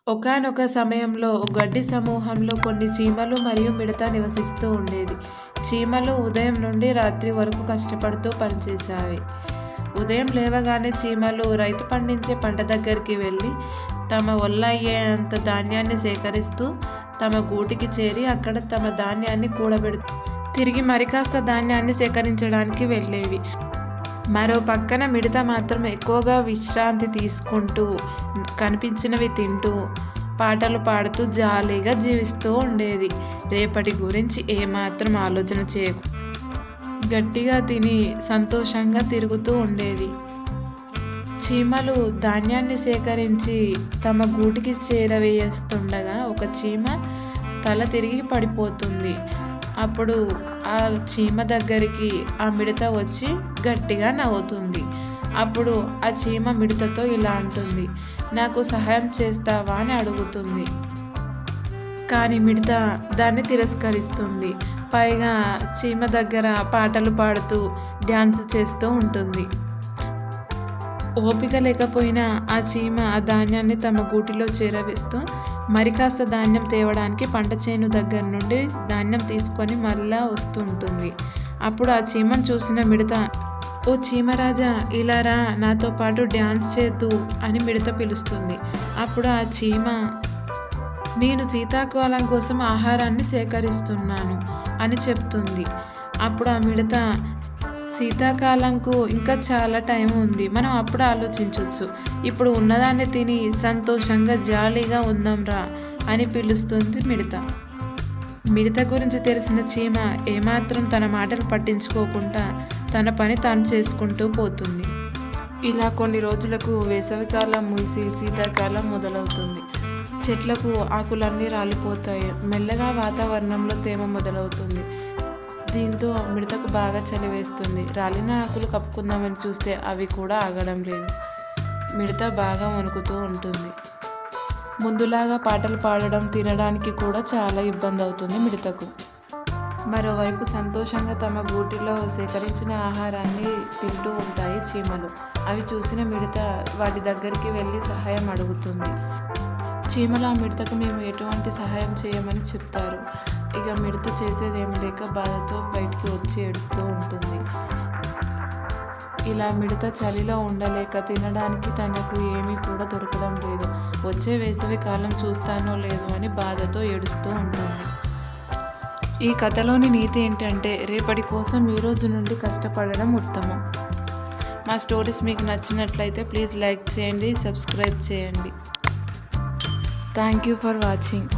ఒకానొక సమయంలో గడ్డి సమూహంలో కొన్ని చీమలు మరియు మిడత నివసిస్తూ ఉండేది. చీమలు ఉదయం నుండి రాత్రి వరకు కష్టపడుతూ పనిచేశాయి. ఉదయం లేవగానే చీమలు రైతు పండించే పంట దగ్గరికి వెళ్ళి తమ వల్లయ్యేంత ధాన్యాన్ని సేకరిస్తూ తమ గూటికి చేరి అక్కడ తమ ధాన్యాన్ని కూడబెడుతూ తిరిగి మరికాస్త ధాన్యాన్ని సేకరించడానికి వెళ్ళేవి. మరో పక్కన మిడత మాత్రం ఎక్కువగా విశ్రాంతి తీసుకుంటూ, కనిపించినవి తింటూ, పాటలు పాడుతూ జాలీగా జీవిస్తూ ఉండేది. రేపటి గురించి ఏమాత్రం ఆలోచన చేయకు గట్టిగా తిని సంతోషంగా తిరుగుతూ ఉండేది. చీమలు ధాన్యాన్ని సేకరించి తమ గూటికి చేరవేస్తుండగా ఒక చీమ తల తిరిగి పడిపోతుంది. అప్పుడు ఆ చీమ దగ్గరికి ఆ మిడత వచ్చి గట్టిగా నవ్వుతుంది. అప్పుడు ఆ చీమ మిడతతో ఇలా అంటుంది, నాకు సహాయం చేస్తావా అని అడుగుతుంది. కానీ మిడత దాన్ని తిరస్కరిస్తుంది. పైగా చీమ దగ్గర పాటలు పాడుతూ డ్యాన్స్ చేస్తూ ఉంటుంది. ఓపిక లేకపోయినా ఆ చీమ ఆ ధాన్యాన్ని తమ గూటిలో చేరవేస్తూ మరి కాస్త ధాన్యం తేవడానికి పంట చేను దగ్గర నుండి ధాన్యం తీసుకొని మళ్ళా వస్తూ ఉంటుంది. అప్పుడు ఆ చీమను చూసిన మిడత, ఓ చీమరాజా, ఇలా రా, నాతో పాటు డ్యాన్స్ చేద్దు అని మిడత పిలుస్తుంది. అప్పుడు ఆ చీమ, నేను శీతాకాలం కోసం ఆహారాన్ని సేకరిస్తున్నాను అని చెప్తుంది. అప్పుడు ఆ మిడత, శీతాకాలంకు ఇంకా చాలా టైం ఉంది, మనం అప్పుడు ఆలోచించవచ్చు, ఇప్పుడు ఉన్నదాన్ని తిని సంతోషంగా జాలీగా ఉందాంరా అని పిలుస్తుంది మిడత. మిడత గురించి తెలిసిన చీమ ఏమాత్రం తన మాటలు పట్టించుకోకుండా తన పని తాను చేసుకుంటూ పోతుంది. ఇలా కొన్ని రోజులకు వేసవికాలం ముగిసి శీతాకాలం మొదలవుతుంది. చెట్లకు ఆకులన్నీ రాలిపోతాయి. మెల్లగా వాతావరణంలో తేమ మొదలవుతుంది. దీంతో మిడతకు బాగా చలి వేస్తుంది. రాలిన ఆకులు కప్పుకుందామని చూస్తే అవి కూడా ఆగడం లేదు. మిడత బాగా వణుకుతూ ఉంటుంది. ముందులాగా పాటలు పాడడం, తినడానికి కూడా చాలా ఇబ్బంది అవుతుంది మిడతకు. మరోవైపు సంతోషంగా తమ గూటిలో సేకరించిన ఆహారాన్ని తింటూ ఉంటాయి చీమలు. అవి చూసిన మిడత వాటి దగ్గరికి వెళ్ళి సహాయం అడుగుతుంది. చీమలు ఆ మిడతకు మేము ఎటువంటి సహాయం చేయమని చెప్తారు. ఇక మిడత చేసేదేమి లేక బాధతో బయటికి వచ్చి ఏడుస్తూ ఉంటుంది. ఇలా మిడత చలిలో ఉండలేక తినడానికి తనకు ఏమీ కూడా దొరకడం లేదు. వచ్చే వేసవి కాలం చూస్తానో లేదో అని బాధతో ఏడుస్తూ ఉంటుంది. ఈ కథలోని నీతి ఏంటంటే, రేపటి కోసం ఈ రోజు నుండి కష్టపడడం ఉత్తమం. మా స్టోరీస్ మీకు నచ్చినట్లయితే ప్లీజ్ లైక్ చేయండి, సబ్స్క్రైబ్ చేయండి. Thank you for watching.